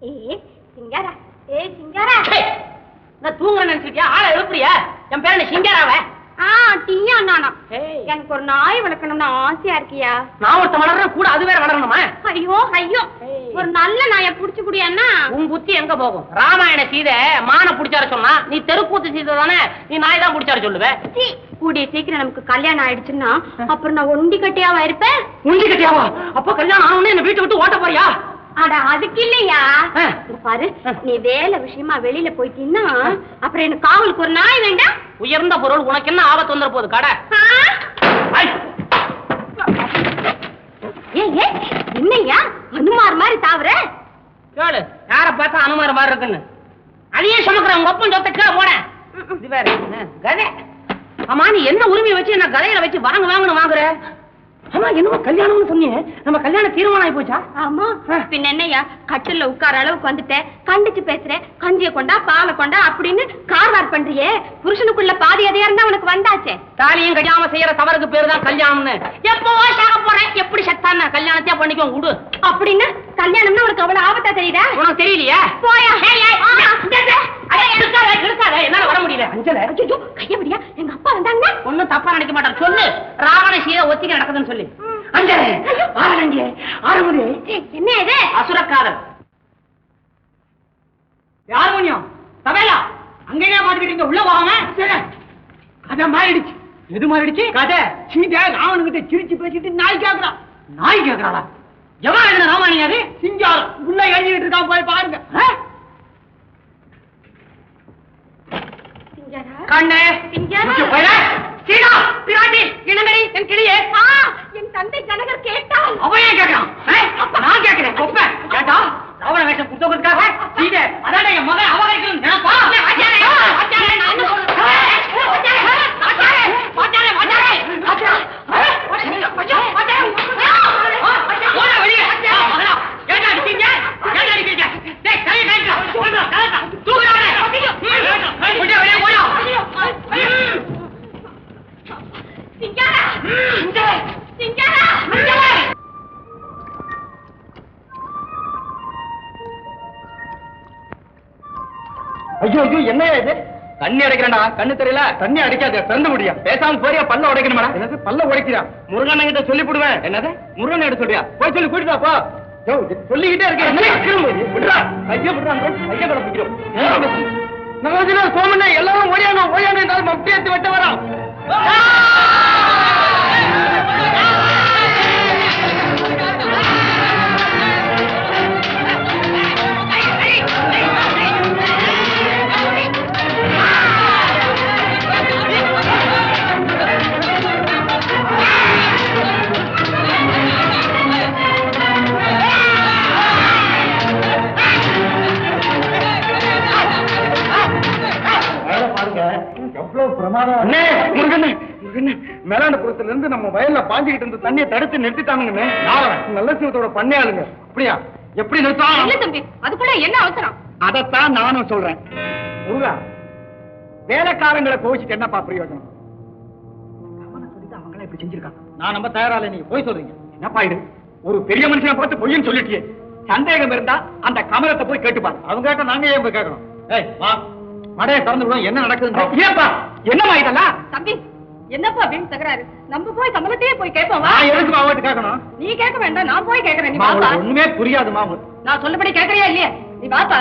சிங்காரா சிங்காரா நான் தூங்குறேன்னு நினைச்சிருக்கியா? ஆளை எழுப்புறியா? என் பேர் என்ன சிங்காராவ? டீயா நானா? எனக்கு ஒரு நாய் வளர்க்கணும்னு ஆசையா இருக்கியா? நான் ஒருத்த வளர்றேன் கூட அது வேற வளரணுமா? ஐயோ ஐயோ, ஒரு நல்ல நாயை புடிச்சு குடியான்னா உன் புத்தி எங்க போகும்? ராமாயண சீதை மான புடிச்சார சொன்னா, நீ தெருக்கூத்து சீதை தானே, நீ நாய் தான் புடிச்சார சொல்லுவ. கூடிய சீக்கிரம் நமக்கு கல்யாணம் ஆயிடுச்சுன்னா அப்புறம் நான் ஒண்டி கட்டியாவா இருப்பேன். ஒண்டி கட்டியாவா? அப்ப கல்யாணம் ஆனவனே என்ன வீட்டை விட்டு ஓட்ட போறியா? அட அதுக்கு இல்லையா, பாரு நீ வேலை விஷயமா வெளியில போயிட்டீன்னா அப்புறம் எனக்கு காவலுக்கு ஒரு நாய் வேண்டாம். உயர்ந்த பொருள் உனக்கு என்ன ஆபத்து வந்துட போகுது? கடை என்னையா அனுமார் மாதிரி தாவற? கேளு, யார பார்த்தா அனுமார் மாதிரி இருக்குன்னு. அதையே சுமக்குற உங்க ஒப்பன் சொத்த கீழே போட. இது வேற கதை. ஆமா, நீ என்ன உரிமையை வச்சு என்ன கதையில வச்சு வாங்கணும் வாங்குற? ஆமா, என்னமோ கல்யாணம்னு சொன்னீங்க, நம்ம கல்யாணம் தீர்மானம் ஆகி போச்சா? ஆமா, பின்ன என்னையா கட்டில உட்கார அளவுக்கு வந்துட்டேன், கண்டிச்சு பேசுறேன், கஞ்சிய கொண்டா பாலை கொண்டா அப்படின்னு கார்வார் பண்றியே, புருஷனுக்குள்ள பாதி அதையா இருந்தா உனக்கு வந்தாச்சே. தாலியும் கல்யாணம் செய்யற தவறுக்கு பேரு தான் கல்யாணம்னு. எப்பவோ சாக போறேன், எப்படி சத்தான கல்யாணத்தையா பண்ணிக்கோ விடு. அப்படின்னு கல்யாணம்னு உனக்கு அவ்வளவு ஆபத்தா தெரியுதா? உனக்கு தெரியலையா? போயா என்னால வர முடியல. அஞ்சல கையபடியா, எங்க அப்பா வந்தாங்க ஒன்னும் தப்பா நினைக்க மாட்டார். சொல்லு, ராவண சீதை ஒத்திக்க நடக்குதுன்னு சொல்லி. அஞ்சல ஆரம்பி என்ன இது? அசுரக்காதல். ஹார்மோனியம் தபேலா அங்கேயே மாட்டிக்கிட்டீங்க, உள்ள போகாம. கதை மாறிடுச்சு. எது மாறிடுச்சு? கதை சீதை ராவணகிட்ட சிரிச்சு பேசிட்டு நாய் கேக்குறான். நாய் கேக்குறாளா? எவன் எழுதின ராமாயணம் அது? சிங்காரம் உள்ள எழுதிட்டு இருக்கான், போய் பாருங்க. கண்ணே சீதா பிராட்டி இனங்கடி என் கிளியே. என் தந்தை ஜனகர் கேட்டால் அவன் ஏன் கேட்கிறான்? நான் கேட்கிறேன். கொப்ப கேட்டா ராவண வேஷம் புத்தகத்துக்காக சீதை அதான் என் மகன் அவகரிக்கணும் நினைப்பா? ஐயோ ஐயோ, என்னையா இது? தண்ணி அடைக்கிறா? கண்ணு தெரியல. தண்ணி அடிக்காத, திறந்து முடியா? பேசாம போறியா? பல்ல உடைக்கணுமா? என்னது பல்ல உடைக்கிறா? முருகன் கிட்ட சொல்லி போடுவேன். என்னது முருகன் எடுத்து சொல்றியா? போய் சொல்லி கூட்டிட்டு போ. சொல்லிக்கிட்டே இருக்கேன். ஐயா விடுறான், ஐயா படம் பிடிக்கிறோம். நம்ம சோமண்ணா எல்லாரும் ஓடியானோம் என்றால் மப்டியத்து வெட்ட வரான். மேலாண்டபுரத்துல இருந்து நம்ம வயல்ல பாஞ்சுக்கிட்டு இருந்த தண்ணியை தடுத்து நிறுத்திட்டானுங்க. நல்ல சிவத்தோட பண்ணையாளுங்க. அப்படியா? எப்படி நிறுத்தலாம் தம்பி? அதுக்குள்ள என்ன அவசரம்? அதைத்தான் நானும் சொல்றேன். முருகா, வேலைக்காரங்களை கோவிச்சுட்டு என்னப்பா பிரயோஜனம்? அவங்கள இப்படி செஞ்சிருக்காங்க. நான் நம்ம தயாரால நீங்க போய் சொல்றீங்க. என்னப்பா இது? ஒரு பெரிய மனுஷனை பார்த்து பொய்ன்னு சொல்லிட்டியே. சந்தேகம் இருந்தா அந்த கமலத்தை போய் கேட்டுப்பாங்க. அவங்க கேட்ட நாங்க ஏன் போய் கேட்கணும்? ஏய் வா, மடையை திறந்து விடுவோம். என்ன நடக்குது? ஏப்பா என்னமா இதெல்லாம்? தம்பி என்னப்பா அப்படின்னு தகராறு? நம்ம போய் கமலத்தையே போய் கேட்போம். எதுக்கு மாவட்ட கேட்கணும்? நீ கேட்க வேண்டாம், நான் போய் கேட்கறேன். நீ வாப்பா. ஒண்ணுமே புரியாது மாவு. நான் சொல்லபடி கேட்கறியா இல்லையா? நீ வாப்பா.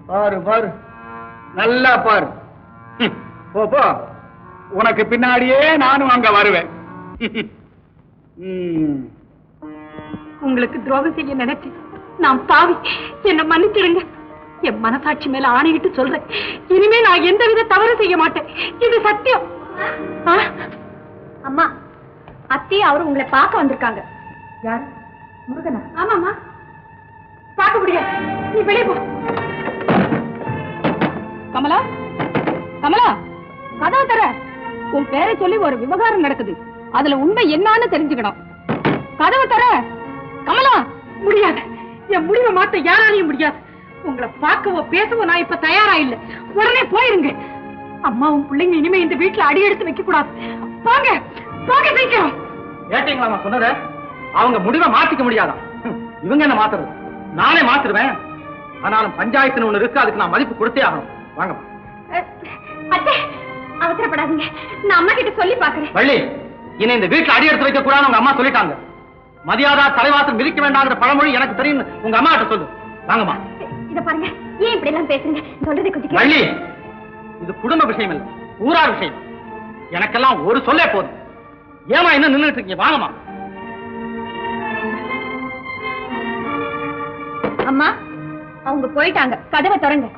பாரு பாரு, நல்லா பாரு. போ போ, உனக்கு பின்னாடியே நானும் அங்க வருவேன். உங்களுக்கு துரோகம் செய்ய நினைச்சு நான் பாவி, என்ன மன்னிச்சிடுங்க. என் மனசாட்சி மேல ஆணையிட்டு சொல்றேன், இனிமே நான் எந்தவித தவறு செய்ய மாட்டேன். இது சத்தியம். அம்மா, அத்தி அவரு உங்களை பார்க்க வந்திருக்காங்க. யார்? முருகனா? ஆமாமா. பார்க்க முடியாது, நீ வெளியே போ. கமலா, கமலா, கதவை தர. உன் பேரை சொல்லி ஒரு விவகாரம் நடக்குது, அதுல உண்மை என்னன்னு தெரிஞ்சுக்கணும். கதவை தர. கமலா. முடியாது, என் முடிவை மாத்த யாராலையும் முடியாது. உங்களை பார்க்கவோ பேசவோ நான் இப்ப தயாரா இல்ல. உடனே போயிருங்க. அம்மாவும் பிள்ளைங்க இனிமே இந்த வீட்டுல அடி எடுத்து வைக்க கூடாது. போங்க போங்க, சீக்கிரம். கேட்டீங்களாமா சொன்னத? அவங்க முடிவை மாத்திக்க முடியாதான்? இவங்க என்ன மாத்துறது? நானே மாத்திருவேன். ஆனாலும் பஞ்சாயத்துன்னு ஒண்ணு இருக்கு, அதுக்கு நான் மதிப்பு கொடுத்தே ஆகணும். வாங்கம்மா. அவசரப்படாதீங்க, நான் அம்மா கிட்ட சொல்லி பாக்குறேன். வள்ளி, இனி இந்த வீட்டுல அடி எடுத்து வைக்க கூடாது உங்க அம்மா சொல்லிட்டாங்க. மரியாதை தலைவாசம் மிதிக்க வேண்டாங்கிற பழமொழி எனக்கு தெரியும். உங்க அம்மா கிட்ட சொல்லு. வாங்கம்மா. இத பாருங்க, ஏன் இப்படி எல்லாம் பேசுறீங்க? சொல்றதை கொஞ்சம் வள்ளி, இது குடும்ப விஷயம் இல்ல, ஊரார் விஷயம். எனக்கெல்லாம் ஒரு சொல்லே போதும். ஏமா என்ன நின்னுட்டு இருக்கீங்க? வாங்கம்மா. அம்மா, அவங்க போயிட்டாங்க, கதவை திறங்க.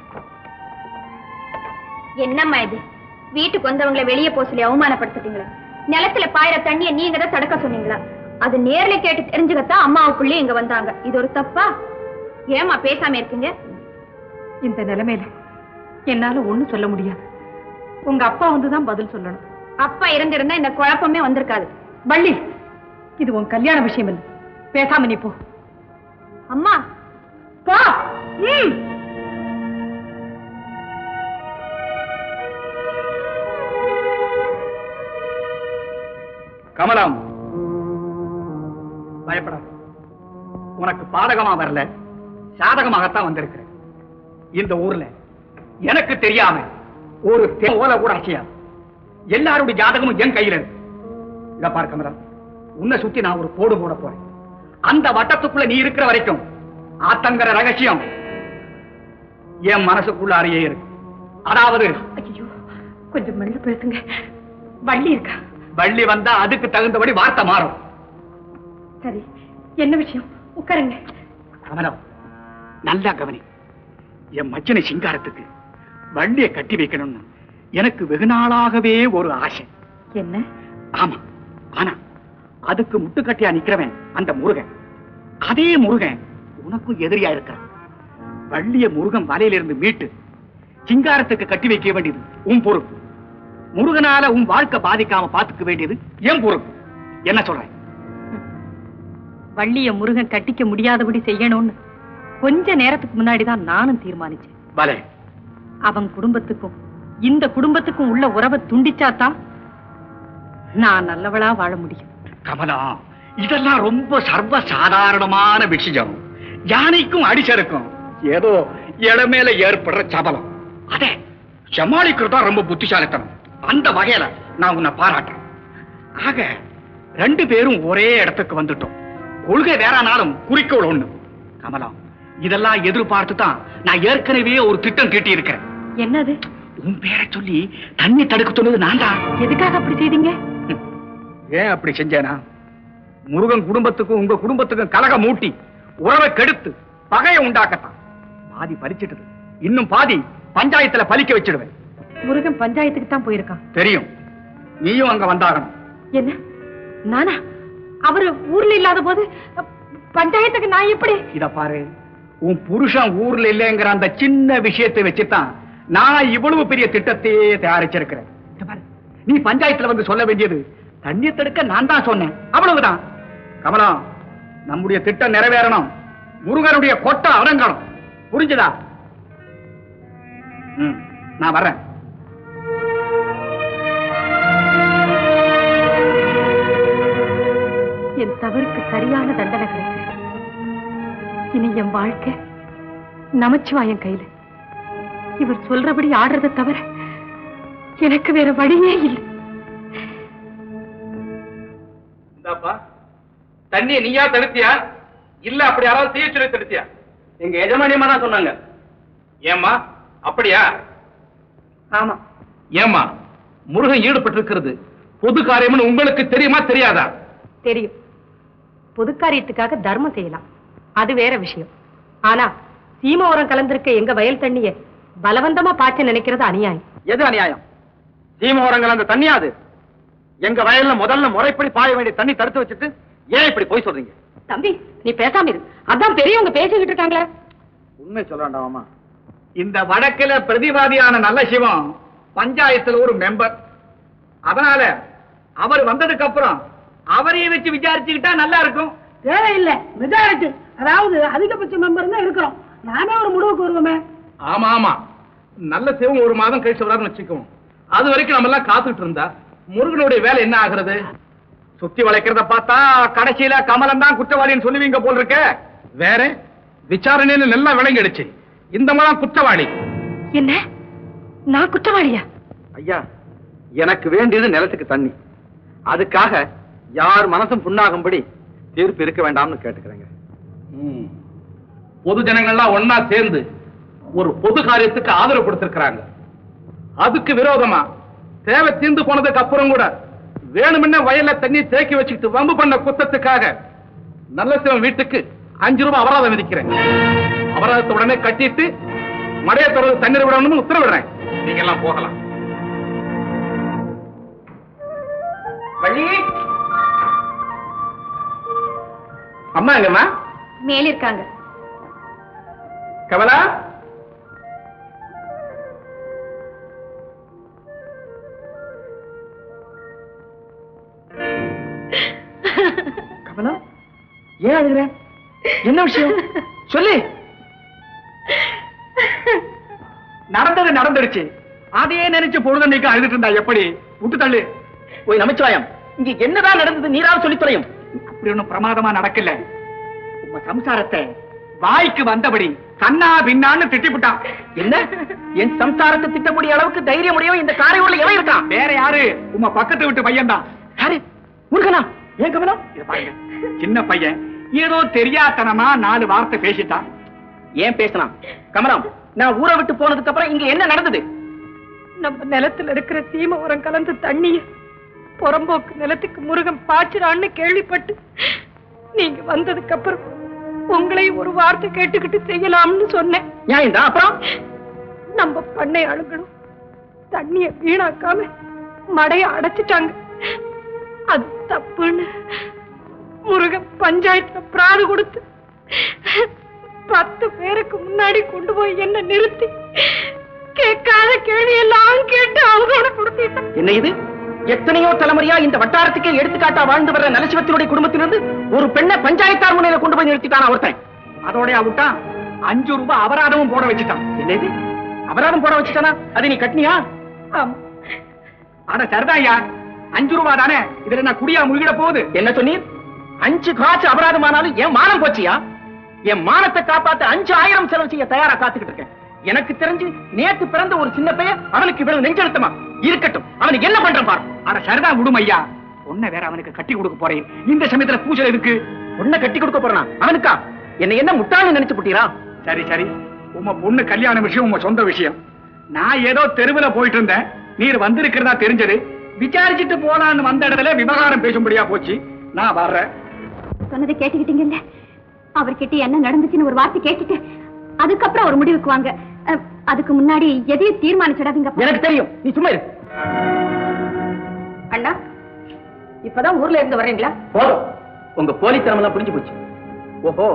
என்னம்மா இது? வீட்டுக்கு வந்தவங்களை வெளியே போக சொல்லி அவமானப்படுத்திட்டீங்களா? நிலத்துல பாயிர தண்ணிய நீங்க தான் தடுக்க சொன்னீங்களா? அது நேர்ல கேட்டு தெரிஞ்சுக்கத்தான் அம்மாவுக்குள்ளே இங்க வந்தாங்க. இது ஒரு தப்பா? ஏமா பேசாம இருக்கீங்க? இந்த நிலைமையில என்னால ஒண்ணும் சொல்ல முடியாது. உங்க அப்பா வந்துதான் பதில் சொல்லணும். அப்பா இருந்திருந்தா இந்த குழப்பமே வந்திருக்காது. வள்ளி, இது உன் கல்யாண விஷயம் இல்ல. பேசாம நீ போ. அம்மா போ. கமலம், பயப்படாத. உனக்கு பாதகமா வரல, சாதகமாகத்தான் வந்திருக்கிறேன். இந்த ஊர்ல எனக்கு தெரியாம ஒரு ஓலை கூட அசையாது. எல்லாருடைய ஜாதகமும் என் கையில இருக்கு. இத பாரு கமலம், உன்னை சுத்தி நான் ஒரு கோடு போட போறேன். அந்த வட்டத்துக்குள்ள நீ இருக்கிற வரைக்கும் ஆத்தங்கர ரகசியம் என் மனசுக்குள்ள அறையே இருக்கு. அதாவது கொஞ்சம் மெல்ல பேசுங்க. வள்ளி இருக்கா? வள்ளி வந்தா அதுக்கு தகுந்தபடி வார்த்தை மாறும். சரி, என்ன விஷயம்? உட்காருங்க. கமலம், நல்லா கவனி. என் மச்சனை சிங்காரத்துக்கு வள்ளியை கட்டி வைக்கணும்னு எனக்கு வெகு நாளாகவே ஒரு ஆசை. என்ன? ஆமா, ஆனா அதுக்கு முட்டுக்கட்டியா நிக்கிறவன் அந்த முருகன். அதே முருகன் உனக்கும் எதிரியா இருக்கிறான். வள்ளிய முருகன் வலையிலிருந்து மீட்டு சிங்காரத்துக்கு கட்டி வைக்க வேண்டியது உன் பொறுப்பு. முருகனால உன் வாழ்க்கை பாதிக்காம பாத்துக்க வேண்டியது என் பொறுப்பு. என்ன சொல்றேன்? வள்ளிய முருகன் கட்டிக்க முடியாதபடி செய்யணும்னு கொஞ்ச நேரத்துக்கு முன்னாடிதான் நானும் தீர்மானிச்சேன். பலே, அவன் குடும்பத்துக்கும் இந்த குடும்பத்துக்கும் உள்ள உறவை துண்டிச்சாதான் நான் நல்லவளா வாழ முடியும். கமலா, இதெல்லாம் ரொம்ப சர்வ சாதாரணமான விஷயம். யானைக்கும் அடிசருக்கும் ஏதோ இடமேல ஏற்படுற சபலம். அதே சமாளிக்கிறதா ரொம்ப புத்திசாலித்தனம். அந்த வகையில நான் உன்னை பாராட்டுறேன். ஆக ரெண்டு பேரும் ஒரே இடத்துக்கு வந்துட்டோம். கொள்கை வேறானாலும் குறிக்கோள் ஒண்ணு. கமலா, இதெல்லாம் எதிர்பார்த்து தான் நான் ஏற்கனவே ஒரு திட்டம் தீட்டி இருக்கிறேன். என்னது? உன் பேரை சொல்லி தண்ணி தடுக்க சொன்னது நான் தான். எதுக்காக அப்படி செய்தீங்க? ஏன் அப்படி செஞ்சேனா? முருகன் குடும்பத்துக்கும் உங்க குடும்பத்துக்கும் கலகம் மூட்டி உறவை கெடுத்து பகையை உண்டாக்கத்தான். பாதி பறிச்சிட்டது, இன்னும் பாதி பஞ்சாயத்துல பலிக்க வச்சிடுவேன். முருகன் பஞ்சாயத்துக்கு தான் போயிருக்கான். தெரியும், நீயும் அங்க வந்தாகணும். என்ன? நானா? அவரு ஊர்ல இல்லாத போது பஞ்சாயத்துக்கு நான் எப்படி? இத பாரு, உன் புருஷன் ஊர்ல இல்லைங்கிற அந்த சின்ன விஷயத்தை வச்சுதான் நான் இவ்வளவு பெரிய திட்டத்தையே தயாரிச்சிருக்கிறேன். நீ பஞ்சாயத்துல வந்து சொல்ல வேண்டியது தண்ணி தடுக்க நான் தான் சொன்னேன், அவ்வளவுதான். கமலா, நம்முடைய திட்டம் நிறைவேறணும். முருகனுடைய கொட்டை அடங்கணும். புரிஞ்சுதா? நான் வர்றேன். என் தவறுக்கு சரியான தண்டனை கிடைச்சு. இனி என் வாழ்க்கை நமச்சிவாயன் கையில. இவர் சொல்றபடி ஆடுறதை தவிர எனக்கு வேற வழியே இல்லை. தண்ணியை நீயா தடுத்தியா இல்ல அப்படி யாராவது தீய சொல்லி தடுத்தியா? எங்க எஜமானியமா தான் சொன்னாங்க. ஏம்மா அப்படியா? ஆமா. ஏம்மா, முருகன் ஈடுபட்டு இருக்கிறது பொது காரியம்னு உங்களுக்கு தெரியுமா தெரியாதா? தெரியும். பொது காரியத்துக்காக தர்மம் செய்யலாம், அது வேற விஷயம். ஆனா சீம உரம் கலந்திருக்க எங்க வயல் தண்ணிய பலவந்தமா பாய்ச்ச நினைக்கிறது அநியாயம். எது அநியாயம்? சீம உரம் கலந்த தண்ணியாது எங்க வயல்ல முதல்ல முறைப்படி பாய வேண்டிய தண்ணி தடுத்து வச்சுட்டு ஏன் இப்படி போய் சொல்றீங்க? தம்பி, நீ பேசாம இரு. அதான் பெரியவங்க பேசிக்கிட்டு இருக்காங்களே. உண்மை சொல்ல வேண்டாமா? இந்த வழக்கில பிரதிவாதியான நல்ல சிவம் பஞ்சாயத்துல ஒரு மெம்பர். அதனால அவர் வந்ததுக்கு அப்புறம் அவரையே வச்சு விசாரிச்சுக்கிட்டா நல்லா இருக்கும். தேவையில்லை, மெஜாரிட்டி, அதாவது அதிகபட்ச மெம்பர் தான் இருக்கிறோம். நானே ஒரு முடிவுக்கு வருவோமே. ஆமா ஆமா, நல்ல சிவம் ஒரு மாதம் கழிச்சு வராதுன்னு வச்சுக்குவோம். அது வரைக்கும் நம்ம எல்லாம் காத்துட்டு இருந்தா முருகனுடைய வேலை என்ன ஆகிறது? சுத்தி வளைக்கிறத பார்த்தா கடைசியில கமலம் தான் குற்றவாளின்னு சொல்லுவீங்க போல் இருக்க. வேற விசாரணைன்னு நல்லா விளங்கிடுச்சு. இந்த மலம் குற்றவாளி. என்ன, நான் குற்றவாளியா? ஐயா, எனக்கு வேண்டியது நிலத்துக்கு தண்ணி. அதுக்காக யார் மனசும் புண்ணாகும்படி தீர்ப்பு இருக்க வேண்டாம்னு கேட்டுக்கிறேங்க. பொது ஜனங்கள்லாம் ஒன்னா சேர்ந்து ஒரு பொது காரியத்துக்கு ஆதரவு கொடுத்திருக்கிறாங்க. அதுக்கு விரோதமா தேவை தீர்ந்து போனதுக்கு அப்புறம் கூட வேணும்னு வயல்ல தண்ணி தேக்கி வச்சுக்கிட்டு வம்பு பண்ண குத்தத்துக்காக நல்லசிவன் வீட்டுக்கு 5 ரூபாய் அபராதம் விதிக்கிறேன். அபராதத்தை உடனே கட்டிட்டு மடைய தொடர்ந்து தண்ணீர் விடணும்னு உத்தரவிடுறேன். நீங்க எல்லாம் போகலாம். வள்ளி, அம்மா எங்கம்மா? மேல இருக்காங்க. கமலா, கமலா, ஏன் அழுகுற? என்ன விஷயம் சொல்லு. நடந்தது நடந்துடுச்சு. அதையே நினைச்சு பொழுதன்னைக்கு அழுதுட்டு இருந்தா எப்படி? விட்டு தள்ளு. போய் நமச்சிவாயம், இங்க என்னதான் நடந்தது நீராவது சொல்லி தொலையும். அப்படி ஒண்ணும் பிரமாதமா நடக்கல. உங்க சம்சாரத்தை வாய்க்கு வந்தபடி கண்ணா பின்னான்னு திட்டிவிட்டான். என்ன, என் சம்சாரத்தை திட்டக்கூடிய அளவுக்கு தைரியம் உடையவன் இந்த காரையூர்ல எவன் இருக்கான்? வேற யாரு? உங்க பக்கத்து விட்டு பையன் தான். யாரு? முருகனா? ஏன் கமலம்? பாருங்க, சின்ன பையன் ஏதோ தெரியாதனமா 4 வார்த்தை பேசிட்டான். ஏன் பேசினான்? கமலம், நான் ஊரை விட்டு போனதுக்கு அப்புறம் இங்க என்ன நடந்தது? நம்ம நிலத்துல இருக்கிற சீம உரம் கலந்து தண்ணிய புறம்போக்கு நிலத்துக்கு முருகன் பாய்ச்சிறான்னு கேள்விப்பட்டு நீங்க வந்ததுக்கு அப்புறம் உங்களை ஒரு வார்த்தை கேட்டுக்கிட்டு செய்யலாம்னு சொன்னேன். நியாயம்தான். அப்புறம் நம்ம பண்ணை ஆளுங்களும் தண்ணிய வீணாக்காம மடைய அடைச்சிட்டாங்க. அது தப்புன்னு முருகன் பஞ்சாயத்துல பிராது கொடுத்து 10 பேருக்கு முன்னாடி கொண்டு போய் என்ன நிறுத்தி கேட்காத கேள்வி எல்லாம் கேட்டு அவங்களோட கொடுத்துட்டான். என்ன இது? எத்தனையோ தலைமுறையா இந்த வட்டாரத்துக்கே எடுத்துக்காட்டா வாழ்ந்து வர்ற நலசிவத்தினுடைய குடும்பத்திலிருந்து ஒரு பெண்ணை பஞ்சாயத்தார் முனையில கொண்டு போய் நிறுத்திட்டான் ஒருத்தன். அதோட விட்டான் 5 ரூபாய் அபராதமும் போட வச்சுட்டான். என்ன இது? அபராதம் போட வச்சுட்டானா? அது நீ கட்டினியா? அட சரிதாயா, 5 ரூபாய் தானே. இதுல நான் குடியா முழுகிட போகுது. என்ன சொன்னீர்? 5 காசு அபராதமானாலும் என் மானம் போச்சியா? என் மானத்தை காப்பாத்த 5000 செலவு செய்ய தயாரா காத்துக்கிட்டு இருக்கேன். எனக்கு தெரிஞ்சு நேத்து பிறந்த ஒரு சின்ன பையன் அவனுக்கு இவ்வளவு நெஞ்செழுத்தமா? இருக்கட்டும், அவனுக்கு என்ன பண்றான் பாரு. அட சரிதா, விடும் ஐயா. பொண்ணை வேற அவனுக்கு கட்டி கொடுக்க போறேன். இந்த சமயத்துல பூஜை இருக்கு. பொண்ணை கட்டி கொடுக்க போறானா அவனுக்கா? என்ன முட்டாளு நினைச்சு புட்டீரா? சரி சரி, உங்க பொண்ணு கல்யாண விஷயம் உங்க சொந்த விஷயம். நான் ஏதோ தெருவுல போயிட்டு இருந்தேன், நீர் வந்திருக்கிறதா தெரிஞ்சது. விசாரிச்சுட்டு போலான்னு வந்த இடத்துல விவகாரம் பேசும்படியா போச்சு. நான் வர்றேன். சொன்னதை கேட்டுக்கிட்டீங்கல்ல? அவர்கிட்ட என்ன நடந்துச்சுன்னு ஒரு வார்த்தை கேட்டுட்டு அதுக்கப்புறம் ஒரு முடிவுக்கு வாங்க. அதுக்கு முன்னாடி எதையும் தீர்மானிச்சிடாதீங்க. எனக்கு தெரியும், நீ சும்மா இரு. அண்ணா, இப்பதான் ஊர்ல இருந்து வர்றீங்களா? போதும், உங்க போலித்தனம் எல்லாம் புரிஞ்சு போச்சு. ஓஹோ,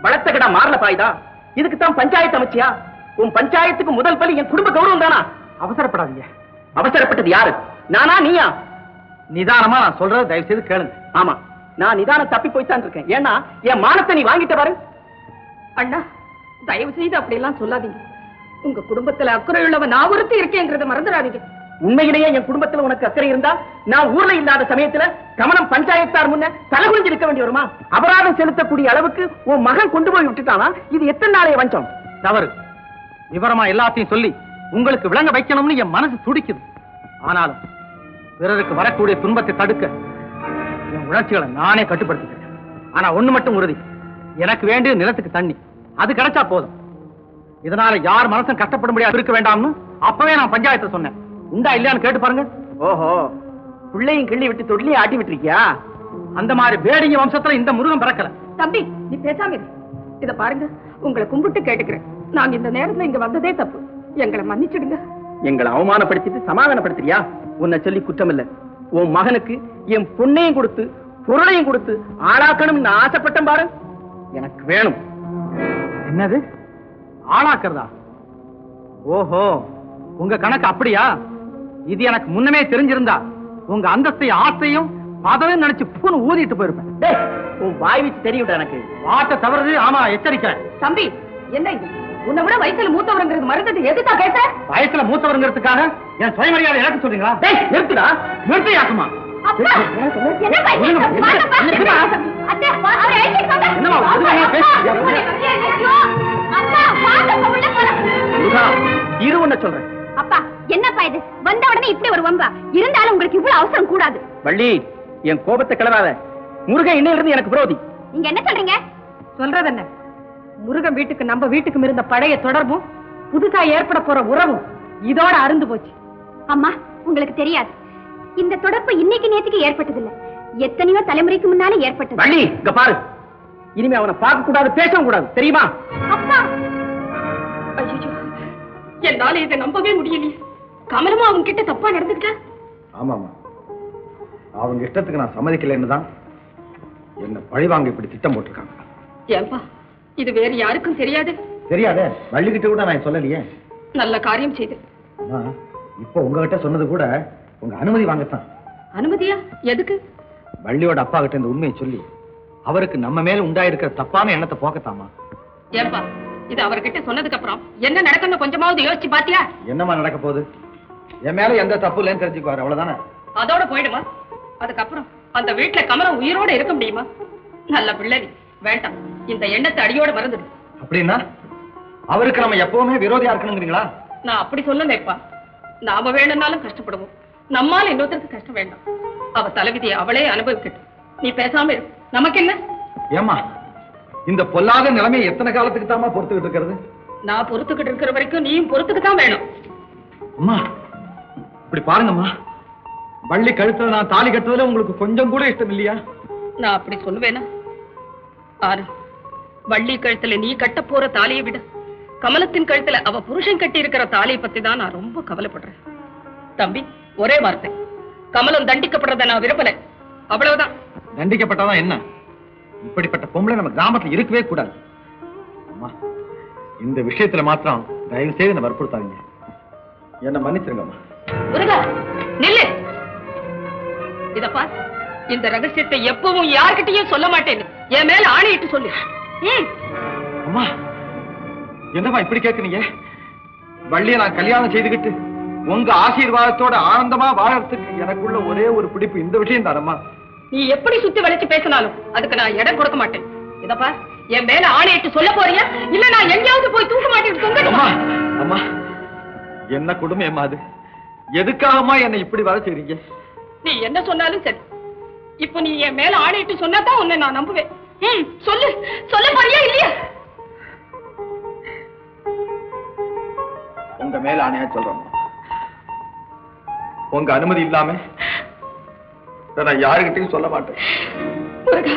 வளர்த்த கடா மாறல பாய்தா. இதுக்கு தான் பஞ்சாயத்து அமைச்சியா? உன் பஞ்சாயத்துக்கு முதல் பலி என் குடும்ப கௌரவம் தானா? அவசரப்படாதீங்க. அவசரப்பட்டது யாரு? நானா நீயா? நிதானமா நான் சொல்றது தயவு செய்து கேளுங்க. ஆமா, நான் நிதானம் தப்பி போய்தான் இருக்கேன். ஏன்னா என் மானத்தை நீ வாங்கிட்ட பாரு. அண்ணா, தயவு செய்து அப்படி எல்லாம் சொல்லாதீங்க. உங்க குடும்பத்துல அக்கறை உள்ளவன் நான் ஒருத்தி இருக்கேங்கிறத மறந்துடாதீங்க. உண்மையிலேயே என் குடும்பத்துல உனக்கு அக்கறை இருந்தா நான் ஊர்ல இல்லாத சமயத்துல கமலம் பஞ்சாயத்தார் முன்ன தலைகுனிஞ்சு இருக்க வேண்டி வருமா? அபராதம் செலுத்தக்கூடிய அளவுக்கு உன் மகன் கொண்டு போய் விட்டுட்டானா? இது எத்தனை நாளைய வஞ்சம்? தவறு. விவரமா எல்லாத்தையும் சொல்லி உங்களுக்கு விளங்க வைக்கணும்னு என் மனசு துடிக்குது. ஆனாலும் பிறருக்கு வரக்கூடிய துன்பத்தை தடுக்க என் உணர்ச்சிகளை நானே கட்டுப்படுத்திக்கிறேன். ஆனா ஒண்ணு மட்டும் உறுதி, எனக்கு வேண்டிய நிலத்துக்கு தண்ணி அது கிடைச்சா போதும். இதனால யார் மனசும் கஷ்டப்பட முடியாது இருக்க வேண்டாம்னு அப்பவே நான் பஞ்சாயத்தை சொன்னேன். உண்டா இல்லையான்னு கேட்டு பாருங்க. ஓஹோ, பிள்ளையும் கிள்ளி விட்டு தொட்டிலையும் ஆட்டி விட்டுருக்கியா? அந்த மாதிரி வேடிங்க வம்சத்துல இந்த முருகன் பிறக்கல. தம்பி, நீ பேசாம இரு. இத பாருங்க, உங்களை கும்பிட்டு கேட்டுக்கிறேன். நாங்க இந்த நேரத்துல இங்க வந்ததே தப்பு. எங்களை மன்னிச்சிடுங்க. எங்களை அவமானப்படுத்திட்டு சமாதானப்படுத்துறியா? உன்னை சொல்லி குற்றம் இல்ல. உன் மகனுக்கு என் பொண்ணையும் கொடுத்து பொருளையும் கொடுத்து ஆளாக்கணும்னு ஆசைப்பட்டேன் பாரு. எனக்கு வேணும். என்னது ஆளாக்குறதா? ஓஹோ, உங்க கணக்கு அப்படியா? இது எனக்கு முன்னமே தெரிஞ்சிருந்தா உங்க அந்தஸ்தை ஆசையும் பதவியும் நினைச்சு பூன்னு ஊதிட்டு போயிருப்பேன். உன் வாய் வச்சு தெரியும் எனக்கு. வாட்ட தவறுது. ஆமா, எச்சரிக்கிறேன். தம்பி, என்ன இது? உன்னை விட வயசுல மூத்தவருங்கிறது மறந்துட்டு எதுதான் பேச? வயசுல மூத்தவருங்கிறதுக்காக என் சுயமரியாதை எனக்கு சொல்றீங்களா? நிறுத்துடா. நிறுத்தியாக்குமா? அப்பா என்ன பையன் அத்தை அவரை அழைச்சிட்டு வாங்க என்னம்மா அதுக்கு பேசுறியா அப்பா வாங்க உள்ள போலாம் முருகா இரு ஒண்ண சொல்றேன் அப்பா என்னப்பா இது வந்த உடனே இப்படி ஒரு வம்பா இருந்தாலும் உங்களுக்கு இவ்வளவு அவசரம் கூடாது வள்ளி என் கோபத்தை கிளறாத முருகன் இன்னையில இருந்து எனக்கு விரோதி நீங்க என்ன சொல்றீங்க சொல்றது என்ன முருகன் வீட்டுக்கு நம்ம வீட்டுக்கும் இருந்த பழைய தொடர்பும் புதுசா ஏற்பட போற உறவும் இதோட அருந்து போச்சு. அம்மா உங்களுக்கு தெரியாது இந்த தொடர்பு இன்னைக்கு நேத்துக்கு ஏற்பட்டதில்லை எத்தனையோ தலைமுறைக்கு முன்னாலே ஏற்பட்டது வள்ளி இங்க பாரு இனிமே அவனை பார்க்க கூடாது பேசவும் கூடாது தெரியுமா அப்பா ஐயோ என்னால இதை நம்பவே முடியலையே. கமலமா அவங்க கிட்ட தப்பா நடந்துக்கிட்டா? ஆமாமா அவங்க இஷ்டத்துக்கு நான் சம்மதிக்கலைன்னு தான் என்ன பழிவாங்க இப்படி திட்டம் போட்டிருக்காங்க. ஏன்பா இது வேற யாருக்கும் தெரியாது? தெரியாதே வள்ளிக்கிட்ட கூட நான் சொல்லலையே. நல்ல காரியம் செய்து. இப்போ உங்ககிட்ட சொன்னது கூட உங்க அனுமதி வாங்கத்தான். அனுமதியா? எதுக்கு? வள்ளியோட அப்பா கிட்ட இந்த உண்மையை சொல்லி அவருக்கு நம்ம மேல உண்டாயிருக்கிற தப்பான எண்ணத்தை போக்கத்தாமா. ஏன்பா இது அவர்கிட்ட சொன்னதுக்கு அப்புறம் என்ன நடக்கும்னு கொஞ்சமாவது யோசிச்சு பாத்தியா? என்னமா நடக்க போகுது? என் மேல எந்த தப்பு இல்லைன்னு தெரிஞ்சுக்குவாரு அவ்வளவுதானே. அதோட போயிடுமா? அதுக்கப்புறம் அந்த வீட்டுல கமலம் உயிரோட இருக்க முடியுமா? நல்ல பிள்ளை வேண்டாம், இந்த எண்ணத்தை அடியோட மறந்துடு. அப்படின்னா அவருக்கு நம்ம எப்பவுமே விரோதியா இருக்கணுங்கிறீங்களா? நான் அப்படி சொல்லலைப்பா. நாம வேணும்னாலும் கஷ்டப்படுவோம், நம்மால இன்னொருத்தருக்கு கஷ்டம் வேண்டாம். அவ தலைவிதியை அவளே அனுபவிக்கட்டும். நீ பேசாம இரு, நமக்கு என்ன? ஏமா இந்த பொல்லாத நிலைமையை எத்தனை காலத்துக்கு தாமா பொறுத்துக்கிட்டு இருக்கிறது? நான் பொறுத்துக்கிட்டு இருக்கிற வரைக்கும் நீயும் பொறுத்துக்கு தான் வேணும். அம்மா இப்படி பாருங்கம்மா, வள்ளி கழுத்துல நான் தாலி கட்டுறதுல உங்களுக்கு கொஞ்சம் கூட இஷ்டம் இல்லையா? நான் அப்படி சொல்லுவேனா? ஆனா வள்ளி கழுத்துல நீ கட்ட போற தாலியை விட கமலத்தின் கழுத்துல அவ புருஷன் கட்டி இருக்கிற தாலியை பத்தி தான் நான் ரொம்ப கவலைப்படுறேன். தம்பி ஒரே வார்த்தை, கமலம் தண்டிக்கப்படுறத நான் விரும்பல, அவ்வளவுதான். தண்டிக்கப்பட்டாதான் என்ன? இப்படிப்பட்ட பொம்பளை நம்ம கிராமத்துல இருக்கவே கூடாது. அம்மா இந்த விஷயத்துல மாத்திரம் தயவு செய்து என்ன வற்புறுத்தாதீங்க, என்ன மன்னிச்சிருங்கம்மா. முருகா நில்லு. இதப்பா, இந்த ரகசியத்தை எப்பவும் யார்கிட்டயும் சொல்ல மாட்டேன்னு என் மேல ஆணையிட்டு சொல்லு. அம்மா என்னம்மா இப்படி கேக்குறீங்க? வள்ளியை நான் கல்யாணம் செய்துகிட்டு உங்க ஆசீர்வாதத்தோட ஆனந்தமா வாழறதுக்கு எனக்குள்ள ஒரே ஒரு பிடிப்பு இந்த விஷயம் தானம்மா. நீ எப்படி சுத்தி வளைச்சு பேசினாலும் அதுக்கு நான் இடம் கொடுக்க மாட்டேன். இதப்பா, என் மேல ஆணையிட்டு சொல்ல போறியா இல்ல நான் எங்கேயாவது போய் தூக்க மாட்டேன்? அம்மா அம்மா என்ன கொடுமை அது? எதுக்காகமா என்னை இப்படி வர செய்றீங்க? நீ என்ன சொன்னாலும் சரி, இப்ப நீ என் மேல ஆணையிட்டு சொன்னாதான் உன்னை நான் நம்புவேன். சொல்லு, சொல்ல போறியா இல்லையா? உங்க மேல ஆணையா சொல்றோம், உங்க அனுமதி இல்லாம நான் யாருகிட்டையும் சொல்ல மாட்டேன். முருகா